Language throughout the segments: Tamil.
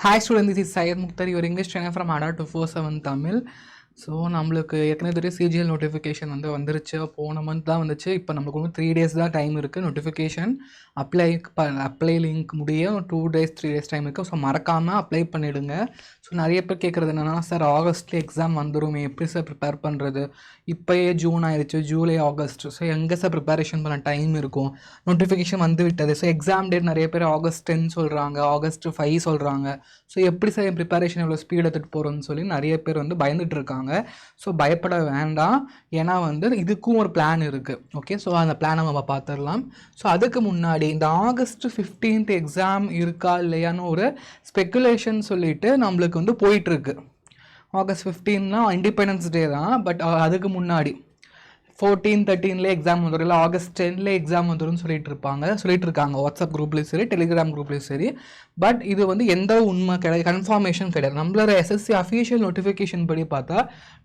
Hi students, this is Syed Mukhtar, your English trainer from ADA 247 Tamil. So நம்மளுக்கு ஏற்கனவே தெரியும் சிஜிஎல் நோட்டிஃபிகேஷன் வந்துருச்சு. போன மந்த் தான் வந்துச்சு. இப்போ நம்மளுக்கு வந்து 3 days தான் டைம் இருக்குது. நோட்டிஃபிகேஷன் அப்ளை லிங்க் முடிய 2 days 3 days டைம் இருக்குது. ஸோ மறக்காமல் அப்ளை பண்ணிவிடுங்க. ஸோ நிறைய பேர் கேட்குறது என்னென்னா, சார் ஆகஸ்ட்லேயே எக்ஸாம் வந்துடுமே, எப்படி சார் ப்ரிப்பேர் பண்ணுறது? இப்போயே ஜூன் ஆயிடுச்சு, ஜூலை ஆகஸ்ட். ஸோ எங்கே சார் ப்ரிப்பரேஷன் பண்ண டைம் இருக்கும்? நோட்டிஃபிகேஷன் வந்து விட்டது. ஸோ எக்ஸாம் டேட் நிறைய பேர் August 10 சொல்கிறாங்க, August 5 சொல்கிறாங்க. ஸோ எப்படி சார் என் ப்ரிப்பரேஷன் எவ்வளோ ஸ்பீட் எடுத்துகிட்டு போகிறோன்னு சொல்லி நிறைய பேர் வந்து பயந்துட்டு இருக்காங்க. ஸோ பயப்பட வேண்டாம். ஏன்னா வந்து இதுக்கும் ஒரு பிளான் இருக்குது. ஓகே, ஸோ அந்த பிளானை நம்ம பார்த்துடலாம். ஸோ அதுக்கு முன்னாடி இந்த August 15 எக்ஸாம் இருக்கா இல்லையான்னு ஒரு ஸ்பெக்குலேஷன் சொல்லிட்டு நம்மளுக்கு வந்து போயிட்டுருக்கு. August 15 இண்டிபெண்டன்ஸ் டே தான். பட் அதுக்கு முன்னாடி 14, 13 எக்ஸாம் வந்துடும், இல்லை August 10 எக்ஸாம் வந்துடும் சொல்லிட்டு இருக்காங்க வாட்ஸ்அப் குரூப்லேயும் சரி, டெலிகிராம் குரூப்லேயும் சரி. பட் இது வந்து எந்த உண்மை கிடையாது, கன்ஃபார்மேஷன் கிடையாது. நம்மளோட எஸ்எஸ்சி அஃபீஷியல் நோட்டிஃபிகேஷன் படி பார்த்தா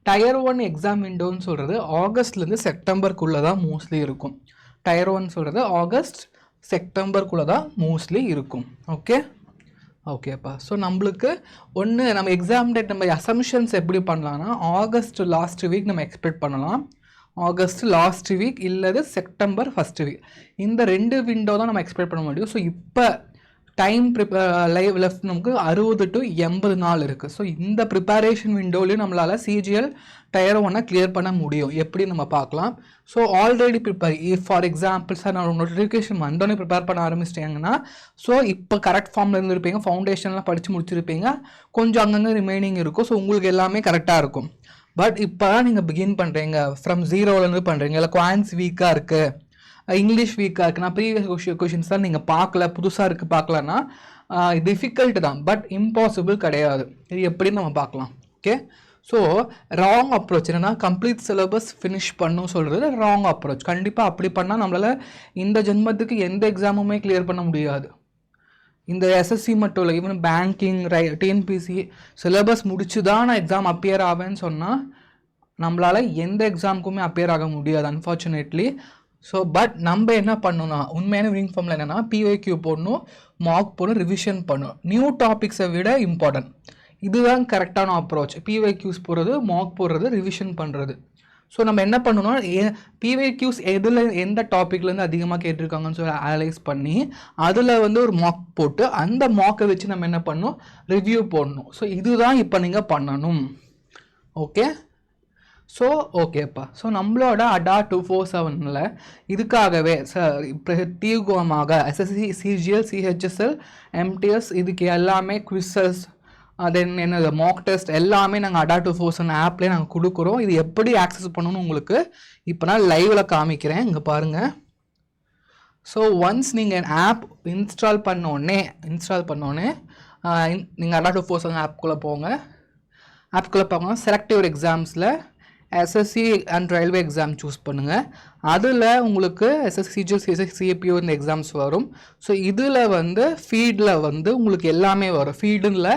Tier 1 எக்ஸாம் விண்டோன்னு சொல்கிறது ஆகஸ்ட்லேருந்து செப்டம்பருக்குள்ளே தான் மோஸ்ட்லி இருக்கும். Tier 1 சொல்கிறது ஆகஸ்ட் செப்டம்பருக்குள்ளே தான் மோஸ்ட்லி இருக்கும். ஓகேப்பா. ஸோ நம்மளுக்கு நம்ம எக்ஸாம் டேட் நம்ம அசம்ஷன்ஸ் எப்படி பண்ணலாம்னா, ஆகஸ்ட் லாஸ்ட் வீக் நம்ம எக்ஸ்பெக்ட் பண்ணலாம். ஆகஸ்ட் லாஸ்ட் வீக் இல்லது செப்டம்பர் ஃபஸ்ட் வீக், இந்த 2 விண்டோ தான் நம்ம எக்ஸ்பெக்ட் பண்ண முடியும். ஸோ இப்போ டைம் லைவ் லெஃப்ட் நமக்கு 60 to 80 நாள் இருக்குது. ஸோ இந்த ப்ரிப்பரேஷன் விண்டோலையும் நம்மளால் சிஜிஎல் Tier 1 கிளியர் பண்ண முடியும். எப்படி நம்ம பார்க்கலாம். So already prepare, for example sir நான் நோட்டிஃபிகேஷன் வந்தோடனே ப்ரிப்பேர் பண்ண ஆரம்பிச்சிட்டேங்கன்னா, ஸோ இப்போ கரெக்ட் ஃபார்மில் இருந்திருப்பீங்க, ஃபவுண்டேஷன்லாம் படித்து முடிச்சிருப்பீங்க, கொஞ்சம் அங்கங்கே ரிமைனிங் இருக்கும். ஸோ உங்களுக்கு எல்லாமே கரெக்டாக இருக்கும். பட் இப்போ தான் நீங்கள் பிகின் பண்ணுறீங்க, ஃப்ரம் ஜீரோலேருந்து பண்ணுறீங்க, இல்லை குவான்ஸ் வீக்காக இருக்குது, இங்கிலீஷ் வீக்காக இருக்குன்னா, ப்ரீவியஸ் கொஷின்ஸ் தான் நீங்கள் பார்க்கல, புதுசாக இருக்குது பார்க்கலன்னா டிஃபிகல்ட் தான். பட் இம்பாசிபிள் கிடையாது. இது எப்படின்னு நம்ம பார்க்கலாம். ஓகே, ஸோ ராங் அப்ரோச் என்னென்னா, கம்ப்ளீட் சிலபஸ் ஃபினிஷ் பண்ணும் சொல்கிறது ராங் அப்ரோச். கண்டிப்பாக அப்படி பண்ணால் நம்மளால் இந்த ஜென்மத்துக்கு எந்த எக்ஸாமுமே கிளியர் பண்ண முடியாது. இந்த எஸ்எஸ்சி மட்டும் இல்லை, ஈவன் பேங்கிங், டிஎன்பிசி சிலபஸ் முடிச்சு தான் நான் எக்ஸாம் அப்பியர் ஆவேன்னு சொன்னால் நம்மளால் எந்த எக்ஸாமுக்குமே அப்பியர் ஆக முடியாது, அன்ஃபார்ச்சுனேட்லி. ஸோ பட் நம்ம என்ன பண்ணணும்னா, உண்மையான வினிங் ஃபார்மில் என்னென்னா, பிஒய்க்யூ போடணும், மார்க் போடணும், ரிவிஷன் பண்ணணும். நியூ டாபிக்ஸை விட இம்பார்ட்டன்ட். இதுதான் கரெக்டான அப்ரோச். பிஒய்க்யூஸ் போடுறது, மார்க் போடுறது, ரிவிஷன் பண்ணுறது. ஸோ நம்ம என்ன பண்ணணும்னா, பிஒய்க்யூஸ் எந்த டாப்பிக்லேருந்து அதிகமாக கேட்டிருக்காங்கன்னு சொல்லி அனலைஸ் பண்ணி அதில் வந்து ஒரு மார்க் போட்டு அந்த மார்க்கை வச்சு நம்ம என்ன பண்ணணும், ரிவ்யூ போடணும். ஸோ இதுதான் இப்போ நீங்கள் பண்ணணும். ஓகேப்பா. ஸோ நம்மளோட ADA 247 இதுக்காகவே பிரத்யேகமாக எஸ்எஸ்சி, சிஜிஎல், சிஹெச்எஸ்எல், எம்டிஎஸ் இதுக்கு எல்லாமே குவிசஸ், தென் என்னது மாக் டெஸ்ட் எல்லாமே நாங்கள் ADA 247 ஆப்லேயே நாங்கள் கொடுக்குறோம். இது எப்படி ஆக்சஸ் பண்ணணும்னு உங்களுக்கு இப்போ நான் லைவில் காமிக்கிறேன், இங்கே பாருங்கள். ஸோ ஒன்ஸ் நீங்கள் ஆப் இன்ஸ்டால் பண்ணோடனே நீங்கள் ADA 247 ஆப்குள்ளே போங்க. செலக்டிவ் எக்ஸாம்ஸில் SSC and railway exam choose பண்ணுங்கள். அதில் உங்களுக்கு எஸ்எஸ்சி, சிஜிஎல், சிஏபிஓ இந்த எக்ஸாம்ஸ் வரும். ஸோ இதில் வந்து ஃபீல்டில் வந்து உங்களுக்கு எல்லாமே வரும். ஃபீல்டில்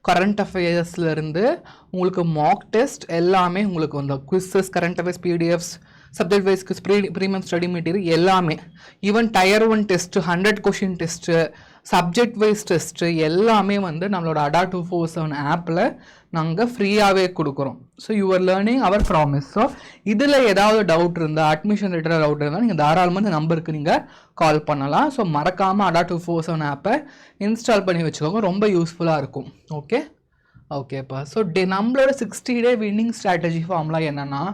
கரண்ட் அஃபேர்ஸ்லேருந்து உங்களுக்கு மார்க் டெஸ்ட் எல்லாமே உங்களுக்கு வந்து quizzes, current affairs, PDFs, subject wise quiz, premium study material எல்லாமே, even Tier 1 test, 100 question test, subject wise test எல்லாமே வந்து நம்மளோட ADA 247 ஆப்பில் நாங்கள் ஃப்ரீயாகவே கொடுக்குறோம். So your learning our promise. So இதில் ஏதாவது டவுட் இருந்தால், அட்மிஷன் ரிலேட்டட் டவுட் இருந்தால் நீங்கள் தாராளமாக இந்த நம்பருக்கு நீங்கள் கால் பண்ணலாம். ஸோ மறக்காமல் ADA 247 ஆப்பை இன்ஸ்டால் பண்ணி வச்சுக்கோங்க, ரொம்ப யூஸ்ஃபுல்லாக இருக்கும். ஓகேப்பா. ஸோ நம்மளோட 60 day வின்னிங் ஸ்ட்ராட்டஜி ஃபார்ம்லாம் என்னென்னா,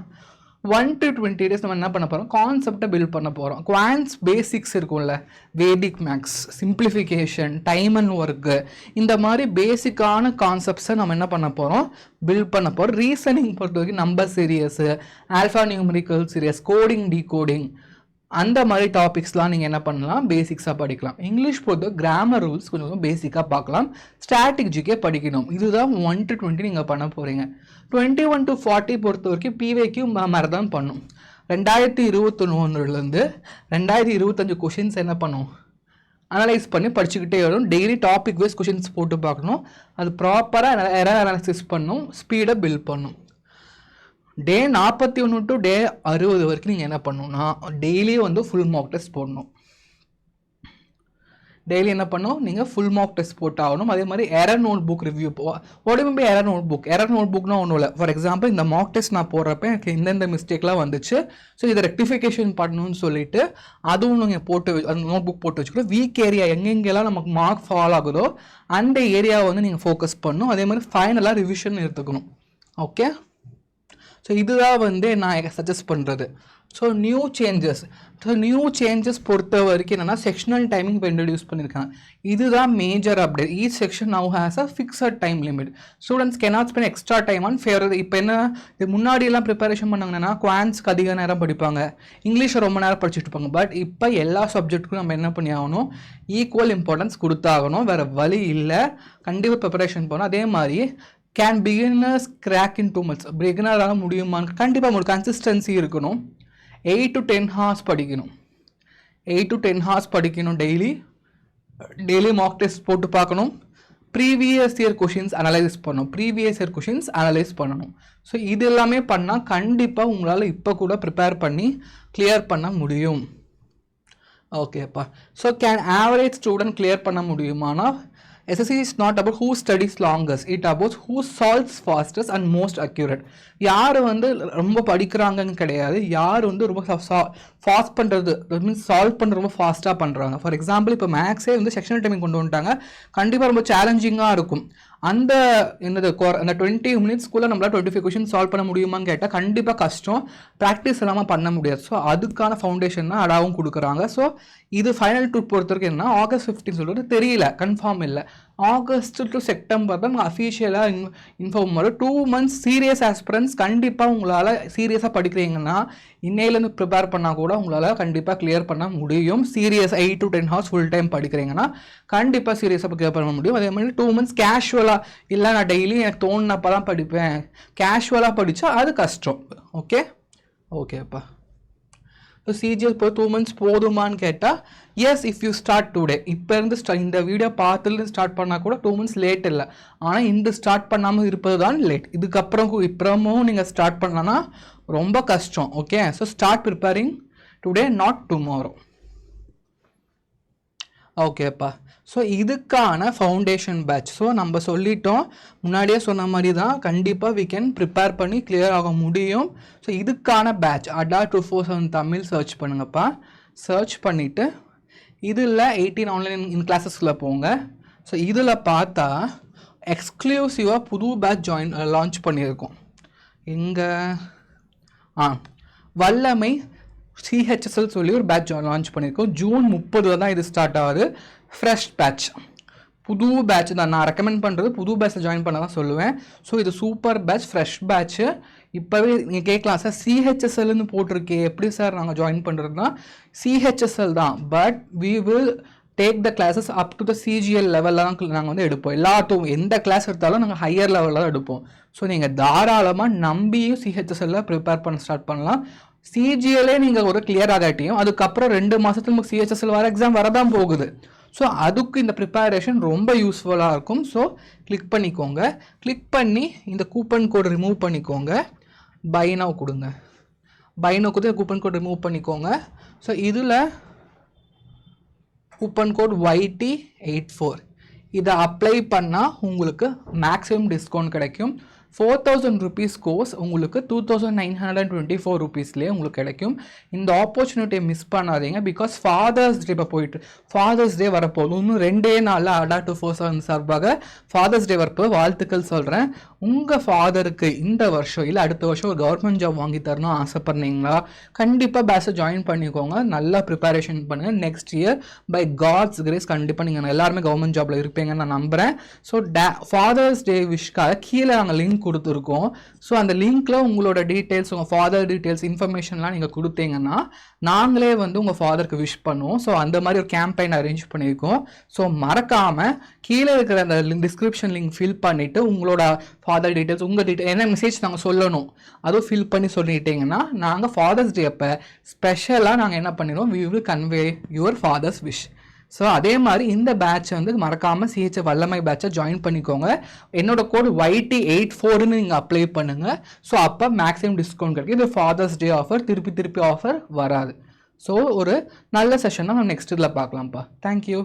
1 to 20 days நம்ம என்ன பண்ண போகிறோம், கான்செப்டை பில்ட் பண்ண போகிறோம். குவான்ஸ் பேசிக்ஸ் இருக்கும்ல, Vedic maths, simplification, time and work, இந்த மாதிரி பேசிக்கான கான்செப்ட்ஸை நம்ம என்ன பண்ண போகிறோம், பில்ட் பண்ண போகிறோம். ரீசனிங் பொறுத்த வரைக்கும் number series, alpha numerical series, coding, decoding, அந்த மாதிரி டாபிக்ஸ்லாம் நீங்கள் என்ன பண்ணலாம், பேசிக்ஸாக படிக்கலாம். இங்கிலீஷ் பொறுத்த கிராமர் ரூல்ஸ் கொஞ்சம் பேசிக்காக பார்க்கலாம். ஸ்டாட்டிக் ஜிகே படிக்கணும். இதுதான் 1 to 20 நீங்கள் பண்ண போகிறீங்க. 21 to 40 பொறுத்த வரைக்கும் பிவைக்யூ மாதிரி தான் பண்ணும். 2021 2025 கொஷின்ஸ் என்ன பண்ணும், அனலைஸ் பண்ணி படிச்சுக்கிட்டே வரும். டெய்லி டாபிக் வைஸ் கொஷின்ஸ் போட்டு பார்க்கணும். அது ப்ராப்பராக எரர் அனாலிசிஸ் பண்ணும், ஸ்பீடை பில்ட் பண்ணும். டே 41 to டே 60 வரைக்கும் நீங்கள் என்ன பண்ணணும்னா, டெய்லியும் வந்து ஃபுல் மார்க் டெஸ்ட் போடணும். டெய்லி என்ன பண்ணணும், நீங்கள் ஃபுல் மார்க் டெஸ்ட் போட்டாகணும். அதே மாதிரி எரர் நோட் புக் ரிவ்யூ உடம்பு எரர் நோட் புக்னா ஒன்றும் இல்லை. ஃபார் எக்ஸாம்பிள் இந்த மார்க் டெஸ்ட் நான் போடுறப்ப எனக்கு இந்தந்த மிஸ்டேக்லாம் வந்துச்சு, ஸோ இதை ரெக்டிஃபிகேஷன் பண்ணணும்னு சொல்லிட்டு அதுவும் நீங்கள் போட்டு அந்த நோட் புக் போட்டு வச்சுக்கணும். வீக் ஏரியா எங்கெங்கெல்லாம் நமக்கு மார்க் ஃபால் ஆகுதோ அந்த ஏரியாவை வந்து நீங்கள் ஃபோக்கஸ் பண்ணணும். அதே மாதிரி ஃபைனலாக ரிவிஷன் எடுத்துக்கணும். ஓகே, ஸோ இதுதான் வந்து நான் சஜஸ்ட் பண்ணுறது. ஸோ நியூ சேஞ்சஸ் பொறுத்த வரைக்கும் என்னென்னா செக்ஷனல் டைமிங் இப்போ இன்ட்ரடியூஸ் பண்ணியிருக்காங்க. இதுதான் major update. Each section now has a fixed time limit. Students cannot spend extra time on favourite. இப்போ என்ன, இது முன்னாடியெல்லாம் ப்ரிப்பரேஷன் பண்ணாங்கன்னா குவான்ஸ்க்கு அதிக நேரம் படிப்பாங்க, இங்கிலீஷை ரொம்ப நேரம் படிச்சுட்டு இருப்பாங்க. பட் இப்போ எல்லா சப்ஜெக்ட்டுக்கும் நம்ம என்ன பண்ணி ஆகணும், ஈக்குவல் இம்பார்ட்டன்ஸ் கொடுத்தாகணும். வேறு வழி இல்லை, கண்டிப்பாக ப்ரிப்பரேஷன் பண்ணணும். அதே மாதிரி can beginners crack in 2 months, பிகினராக முடியுமான்னு கண்டிப்பாக உங்களுக்கு கன்சிஸ்டன்சி இருக்கணும். 8 to 10 hours படிக்கணும். 8 to 10 hours படிக்கணும் டெய்லி மார்க் டெஸ்ட் போட்டு பார்க்கணும். ப்ரீவியஸ் இயர் கொஷின்ஸ் அனலைஸ் பண்ணணும். ஸோ இது எல்லாமே பண்ணால் கண்டிப்பாக உங்களால் இப்போ கூட ப்ரிப்பேர் பண்ணி கிளியர் பண்ண முடியும். ஓகேப்பா. So can average student clear பண்ண முடியுமானா, SSC is not about who studies longest, it about who solves fastest and most accurate. யார் வந்து ரொம்ப படிக்கிறாங்கன்னு கிடையாது, யார் வந்து ரொம்ப ஃபாஸ்ட் பண்ணுறது, மீன்ஸ் சால்வ் பண்ணுறது ரொம்ப ஃபாஸ்ட்டாக பண்ணுறாங்க. ஃபார் எக்ஸாம்பிள் இப்போ மேக்ஸே வந்து செக்ஷனல் டைமிங் கொண்டு வந்துட்டாங்க, கண்டிப்பாக ரொம்ப சேலஞ்சிங்காக இருக்கும். அந்த 20 minutesக்குள்ளே நம்மளால் 25 கொஷின் சால்வ் பண்ண முடியுமான்னு கேட்டால் கண்டிப்பாக கஷ்டம், ப்ராக்டிஸ் இல்லாமல் பண்ண முடியாது. ஸோ அதுக்கான ஃபவுண்டேஷன் தான் அடாவும் கொடுக்குறாங்க. ஸோ இது ஃபைனல் டூர் பொறுத்த வரைக்கும் என்ன, August 15 சொல்கிறது தெரியல, கன்ஃபார்ம் இல்லை. August to September தான் அஃபீஷியலாக இன்ஃபார்ம் வரும். 2 months சீரியஸ் ஆஸ்பிரன்ஸ் கண்டிப்பாக உங்களால் சீரியஸாக படிக்கிறீங்கன்னா இன்னையிலேருந்து ப்ரிப்பேர் பண்ணால் கூட உங்களால் கண்டிப்பாக கிளியர் பண்ண முடியும். Serious 8 to 10 hours full time படிக்கிறீங்கன்னா கண்டிப்பாக சீரியஸாக கிளியர் பண்ண முடியும். அதே மாதிரி 2 months கேஷுவலாக இல்லை, நான் டெய்லி எனக்கு தோணுனப்போ தான் படிப்பேன், கேஷுவலாக படித்தா அது கஷ்டம். ஓகேப்பா. ஸோ CGL இப்போ 2 months போதுமான்னு கேட்டால் yes, if you start today, இப்போ இருந்து இந்த வீடியோ பார்த்துலேருந்து ஸ்டார்ட் பண்ணால் கூட 2 months லேட் இல்லை. ஆனால் இந்த ஸ்டார்ட் பண்ணாமல் இருப்பது தான் லேட். இப்பறமும் நீங்கள் ஸ்டார்ட் பண்ணலன்னா ரொம்ப கஷ்டம். Okay, so start preparing today, not tomorrow. ஓகேப்பா. ஸோ இதுக்கான ஃபவுண்டேஷன் பேட்ச், ஸோ நம்ம சொல்லிட்டோம், முன்னாடியே சொன்ன மாதிரி தான், கண்டிப்பாக we can ப்ரிப்பேர் பண்ணி கிளியர் ஆக முடியும். ஸோ இதுக்கான பேட்ச் ADA 247 தமிழ் சர்ச் பண்ணுங்கப்பா. சர்ச் பண்ணிவிட்டு இதில் 18 ஆன்லைன் கிளாஸஸில் போங்க. ஸோ இதில் பார்த்தா எக்ஸ்க்ளூசிவாக புது பேட்ச் லான்ச் பண்ணியிருக்கோம். எங்கே வல்லமை CHSL சொல்லி ஒரு பேட்ச் லான்ச் பண்ணியிருக்கோம். June 30 தான் இது ஸ்டார்ட் ஆகுது. ஃப்ரெஷ் பேட்ச், புது பேட்ச் தான். நான் ரெக்கமெண்ட் பண்ணுறது புது பேட்ச்சில் ஜாயின் பண்ண தான் சொல்லுவேன். ஸோ இது சூப்பர் பேட்ச், ஃப்ரெஷ் பேட்ச்சு. இப்போவே நீங்கள் கேட்கலாம், சார் CHSLன்னு போட்டிருக்கே, எப்படி சார் நாங்கள் ஜாயின் பண்ணுறதுனா CHSL தான், but we will take the classes up to the CGL லெவலில் தான் நாங்கள் வந்து எடுப்போம். எல்லாத்துக்கும் எந்த கிளாஸ் எடுத்தாலும் நாங்கள் ஹையர் லெவலில் தான் எடுப்போம். ஸோ நீங்கள் தாராளமாக நம்பியும் CHSL ப்ரிப்பேர் பண்ண ஸ்டார்ட் பண்ணலாம். CGLே நீங்கள் ஒரு கிளியர் ஆகாட்டியும் அதுக்கப்புறம் 2 மாதத்துல நமக்கு CHSL வர எக்ஸாம் வரதான் போகுது. ஸோ அதுக்கு இந்த ப்ரிப்பரேஷன் ரொம்ப யூஸ்ஃபுல்லாக இருக்கும். ஸோ கிளிக் பண்ணிக்கோங்க. கிளிக் பண்ணி இந்த கூப்பன் கோடு ரிமூவ் பண்ணிக்கோங்க. பை நவ் கொடுங்க. பை நவ் கொடுத்து கூப்பன் கோட் ரிமூவ் பண்ணிக்கோங்க. ஸோ இதில் கூப்பன் கோட் YT84 இதை அப்ளை பண்ணால் உங்களுக்கு மேக்ஸிமம் டிஸ்கவுண்ட் கிடைக்கும். 4000 rupees கோர்ஸ் உங்களுக்கு 2924 rupeesலேயே உங்களுக்கு கிடைக்கும். இந்த ஆப்பர்ச்சுனிட்டியை மிஸ் பண்ணாதீங்க. பிகாஸ் ஃபாதர்ஸ் டே இப்போ போயிட்டு ஃபாதர்ஸ் டே வரப்போகுது. இன்னும் 2 நாளில் ADA 247 சார்பாக ஃபாதர்ஸ் டே வரப்போ வாழ்த்துக்கள் சொல்கிறேன். உங்கள் ஃபாதருக்கு இந்த வருஷம் இல்லை அடுத்த வருஷம் ஒரு கவர்மெண்ட் ஜாப் வாங்கி தரணும் ஆசைப்படுறீங்களா, கண்டிப்பாக பேட்சை ஜாயின் பண்ணிக்கோங்க. நல்லா ப்ரிப்பரேஷன் பண்ணுங்கள். Next year by God's grace கண்டிப்பாக நீங்கள் எல்லாருமே கவர்மெண்ட் ஜாபில் இருப்பீங்கன்னு நான் நம்புகிறேன். ஸோ ஃபாதர்ஸ் டே விஷக்காக கீழே நாங்கள் லிங்க் கொடுத்துருக்கோம். ஸோ அந்த லிங்க்ல உங்களோட டீட்டெயில்ஸ், உங்கள் ஃபாதர் டீட்டெயில்ஸ், இன்ஃபர்மேஷன்லாம் நீங்கள் கொடுத்தீங்கன்னா நாங்களே வந்து உங்கள் ஃபாதருக்கு விஷ் பண்ணுவோம். ஸோ அந்த மாதிரி ஒரு கேம்பெயின் அரேஞ்ச் பண்ணியிருக்கோம். ஸோ மறக்காமல் கீழே இருக்கிற அந்த டிஸ்கிரிப்ஷன் லிங்க் ஃபில் பண்ணிவிட்டு உங்களோட ஃபாதர் டீட்டெயில்ஸ், உங்கள் டீட்டெயில் என்ன மெசேஜ் நாங்கள் சொல்லணும் அதுவும் ஃபில் பண்ணி சொல்லிட்டீங்கன்னா நாங்கள் ஃபாதர்ஸ் டே அப்போ ஸ்பெஷலாக நாங்கள் என்ன பண்ணிடுவோம், we will convey your father's wish. So அதே மாதிரி இந்த பேட்ச் வந்து மறக்காமல் CH வல்லமை பேட்சை ஜாயின் பண்ணிக்கோங்க. என்னோட கோட் YT84ன்னு நீங்கள் அப்ளை பண்ணுங்கள். ஸோ அப்போ மேக்ஸிமம் டிஸ்கவுண்ட் கிடைக்கும். இது ஃபாதர்ஸ் டே ஆஃபர், திருப்பி ஆஃபர் வராது. ஸோ ஒரு நல்ல செஷன் தான் நம்ம நெக்ஸ்ட் இதில் பார்க்கலாம்ப்பா. தேங்க்யூ.